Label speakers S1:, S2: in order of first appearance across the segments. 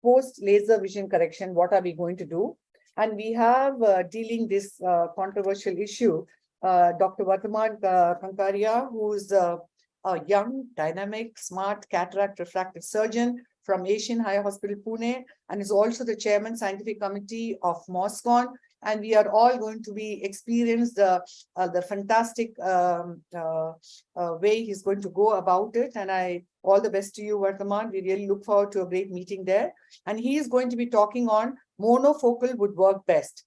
S1: post laser vision correction, what are we going to do? And we have dealing this controversial issue, Dr. Vardhaman Kankaria, who's a young, dynamic, smart cataract refractive surgeon from Asian High Hospital, Pune, and is also the chairman scientific committee of MOSCON. And we are all going to be experience the fantastic way he's going to go about it. And all the best to you, Vardhaman. We really look forward to a great meeting there. And he is going to be talking on monofocal would work best.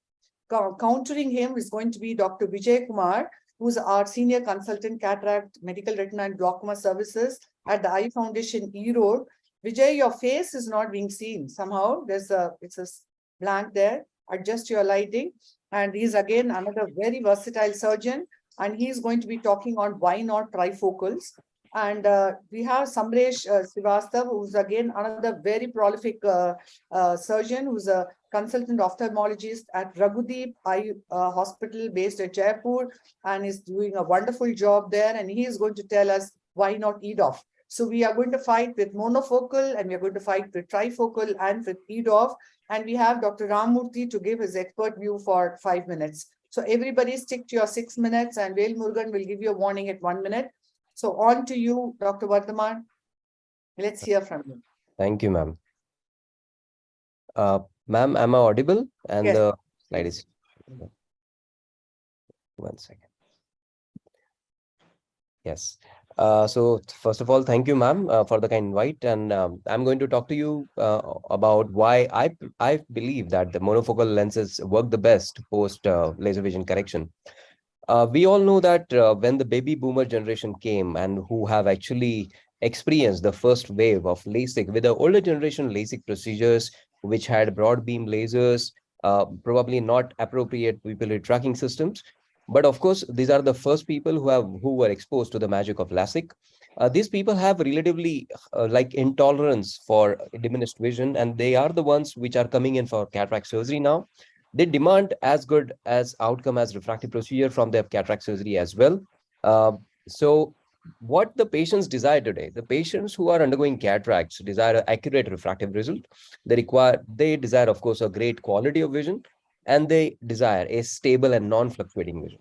S1: Countering him is going to be Dr. Vijay Kumar, who's our senior consultant cataract, medical retina and glaucoma services at the Eye Foundation E Road. Vijay, your face is not being seen. Somehow it's a blank there. Adjust your lighting. And he's again another very versatile surgeon. And he's going to be talking on why not trifocals. And we have Samresh Srivastav, who's again another very prolific surgeon, who's a consultant ophthalmologist at Raghudeep Eye Hospital based at Jaipur, and is doing a wonderful job there. And he is going to tell us why not EYEEDU. So we are going to fight with monofocal, and we are going to fight with trifocal and with EYEEDU. And we have Dr. Ramurthy to give his expert view for 5 minutes. So everybody stick to your 6 minutes, and Vel Murugan will give you a warning at 1 minute. So on to you, Dr. Vardhaman. Let's hear from you.
S2: Thank you, ma'am. Ma'am, am I audible? And
S1: yes.
S2: The slide is... 1 second. Yes. So first of all, thank you, ma'am, for the kind invite. And I'm going to talk to you about why I believe that the monofocal lenses work the best post laser vision correction. We all know that when the baby boomer generation came and who have actually experienced the first wave of LASIK with the older generation LASIK procedures, which had broad beam lasers, probably not appropriate pupillary tracking systems. But of course, these are the first people who were exposed to the magic of LASIK. These people have relatively like intolerance for diminished vision, and they are the ones which are coming in for cataract surgery now. They demand as good as outcome as refractive procedure from their cataract surgery as well. So what the patients desire today, the patients who are undergoing cataracts desire an accurate refractive result. They desire, of course, a great quality of vision, and they desire a stable and non-fluctuating vision.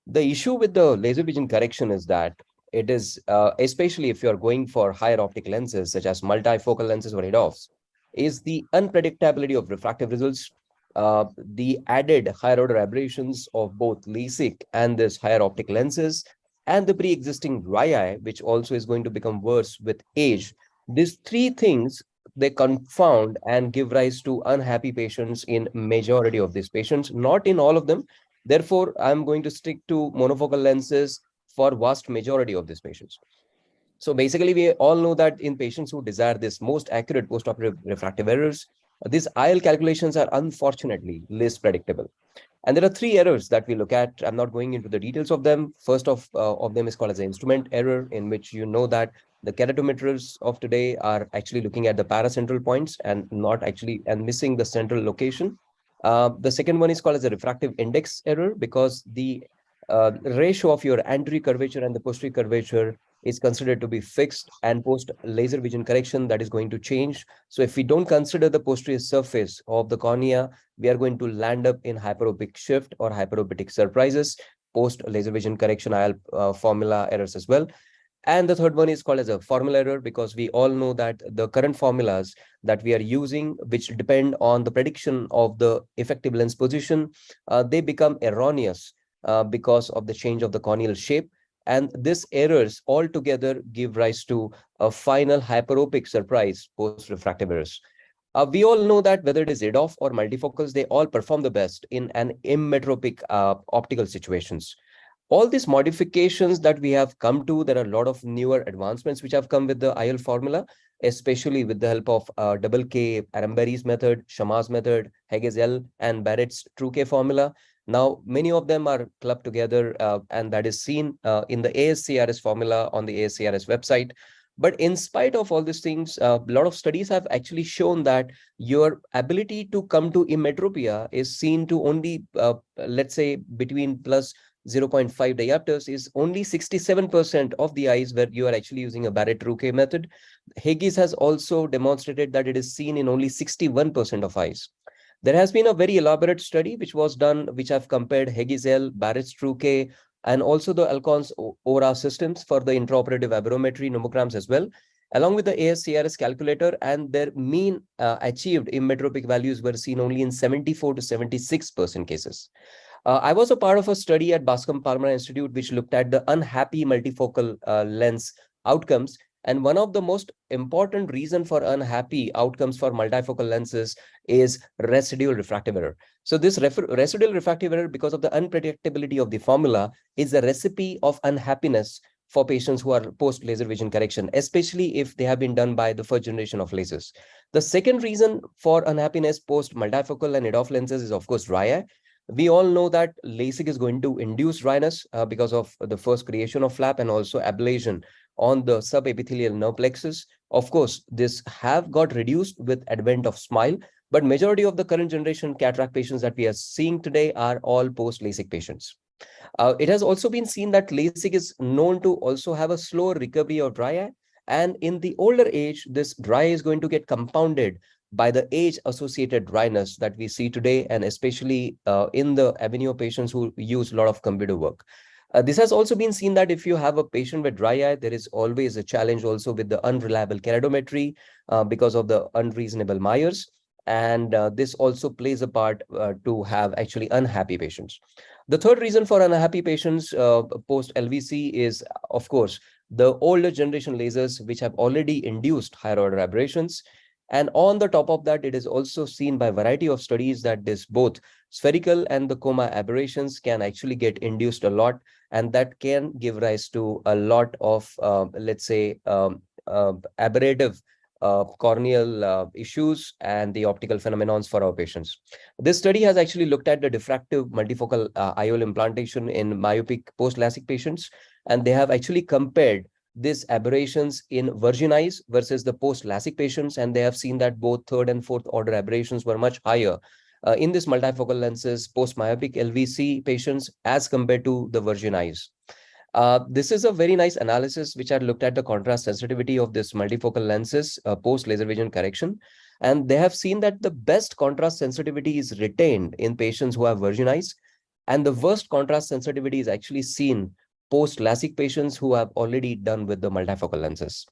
S2: The issue with the laser vision correction is that it is, especially if you're going for higher optic lenses, such as multifocal lenses or EYEEDUs, is the unpredictability of refractive results, the added higher order aberrations of both LASIK and this higher optic lenses, and the pre-existing dry eye, which also is going to become worse with age. These three things, they confound and give rise to unhappy patients in majority of these patients, not in all of them. Therefore, I'm going to stick to monofocal lenses for vast majority of these patients. So basically, we all know that in patients who desire this most accurate postoperative refractive errors, these IL calculations are unfortunately less predictable. And there are three errors that we look at. I'm not going into the details of them. First of them is called as an instrument error, in which you know that the keratometers of today are actually looking at the paracentral points and not actually missing the central location. The second one is called as a refractive index error, because the ratio of your anterior curvature and the posterior curvature is considered to be fixed, and post laser vision correction that is going to change. So if we don't consider the posterior surface of the cornea, we are going to land up in hyperopic shift or hyperopic surprises post laser vision correction IL formula errors as well. And the third one is called as a formula error, because we all know that the current formulas that we are using, which depend on the prediction of the effective lens position, they become erroneous because of the change of the corneal shape. And these errors altogether give rise to a final hyperopic surprise post-refractive errors. We all know that whether it is EYEEDU or multifocals, they all perform the best in an immetropic optical situations. All these modifications that we have come to, there are a lot of newer advancements which have come with the IL formula, especially with the help of double K, Aramberry's method, Sharma's method, Hagues-L, and Barrett's true K formula. Now, many of them are clubbed together, and that is seen in the ASCRS formula on the ASCRS website. But in spite of all these things, a lot of studies have actually shown that your ability to come to emmetropia is seen to only, let's say, between plus 0.5 diopters is only 67% of the eyes where you are actually using a Barrett-Ruque method. Haigis has also demonstrated that it is seen in only 61% of eyes. There has been a very elaborate study which was done, which have compared Haigis-L, Barrett's-Ruque, and also the Alcon's ORA systems for the intraoperative aberrometry nomograms as well, along with the ASCRS calculator, and their mean achieved immetropic values were seen only in 74 to 76% cases. I was a part of a study at Bascom Palmer Institute, which looked at the unhappy multifocal lens outcomes. And one of the most important reason for unhappy outcomes for multifocal lenses is residual refractive error. So this residual refractive error, because of the unpredictability of the formula, is a recipe of unhappiness for patients who are post-laser vision correction, especially if they have been done by the first generation of lasers. The second reason for unhappiness post-multifocal and EDOF lenses is, of course, dry eye. We all know that LASIK is going to induce dryness because of the first creation of flap and also ablation on the subepithelial nerve plexus. Of course, this have got reduced with advent of SMILE, but majority of the current generation cataract patients that we are seeing today are all post-LASIK patients. It has also been seen that LASIK is known to also have a slower recovery of dry eye. And in the older age, this dry eye is going to get compounded by the age-associated dryness that we see today, and especially in the Avenio patients who use a lot of computer work. This has also been seen that if you have a patient with dry eye, there is always a challenge also with the unreliable keratometry because of the unreasonable Myers. And this also plays a part to have actually unhappy patients. The third reason for unhappy patients post LVC is, of course, the older generation lasers, which have already induced higher order aberrations. And on the top of that, it is also seen by a variety of studies that this both spherical and the coma aberrations can actually get induced a lot, and that can give rise to a lot of, let's say, aberrative corneal issues and the optical phenomenons for our patients. This study has actually looked at the diffractive multifocal IOL implantation in myopic post-LASIK patients, and they have actually compared these aberrations in virgin eyes versus the post-LASIK patients, and they have seen that both third and fourth order aberrations were much higher in this multifocal lenses post-myopic LVC patients as compared to the virgin eyes. This is a very nice analysis which had looked at the contrast sensitivity of this multifocal lenses post-laser vision correction. And they have seen that the best contrast sensitivity is retained in patients who have virgin eyes, and the worst contrast sensitivity is actually seen post-LASIK patients who have already done with the multifocal lenses.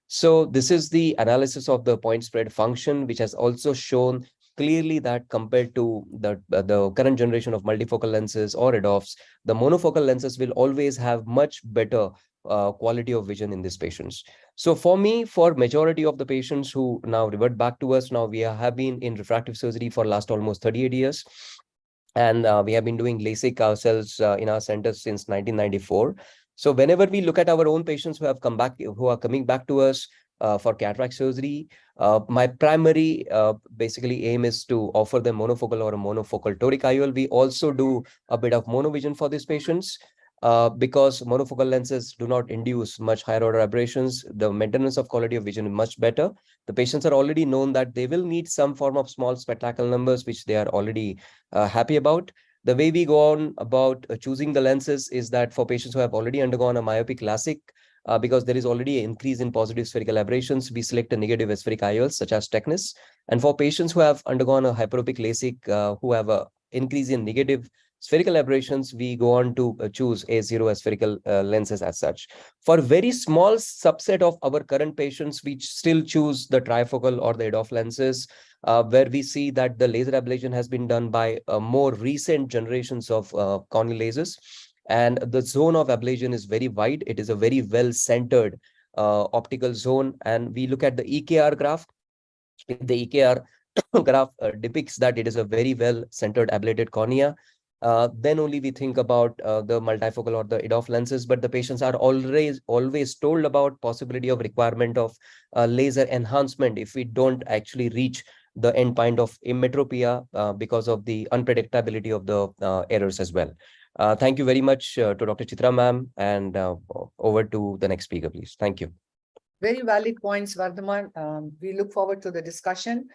S2: So this is the analysis of the point spread function, which has also shown clearly that compared to the current generation of multifocal lenses or EDOFs, the monofocal lenses will always have much better quality of vision in these patients. So for me, for majority of the patients who now revert back to us, now we have been in refractive surgery for last almost 38 years. And we have been doing LASIK ourselves in our centers since 1994. So whenever we look at our own patients who have come back, who are coming back to us for cataract surgery, my primary basically aim is to offer them monofocal or a monofocal toric IOL. We also do a bit of monovision for these patients. Because monofocal lenses do not induce much higher order aberrations, the maintenance of quality of vision is much better. The patients are already known that they will need some form of small spectacle numbers, which they are already happy about. The way we go on about choosing the lenses is that for patients who have already undergone a myopic LASIK, because there is already an increase in positive spherical aberrations, we select a negative aspheric IOLs such as Technis. And for patients who have undergone a hyperopic LASIK, who have an increase in negative spherical aberrations, we go on to choose A0 spherical lenses as such. For very small subset of our current patients, we still choose the trifocal or the EDOF lenses, where we see that the laser ablation has been done by more recent generations of corneal lasers. And the zone of ablation is very wide. It is a very well-centered optical zone. And we look at the EKR graph. If the EKR graph depicts that it is a very well-centered ablated cornea, then only we think about the multifocal or the EDOF lenses. But the patients are always told about possibility of requirement of laser enhancement if we don't actually reach the endpoint of immetropia because of the unpredictability of the errors as well. Thank you very much to Dr. Chitra ma'am, and over to the next speaker, please. Thank you.
S1: Very valid points, Vardhaman. We look forward to the discussion.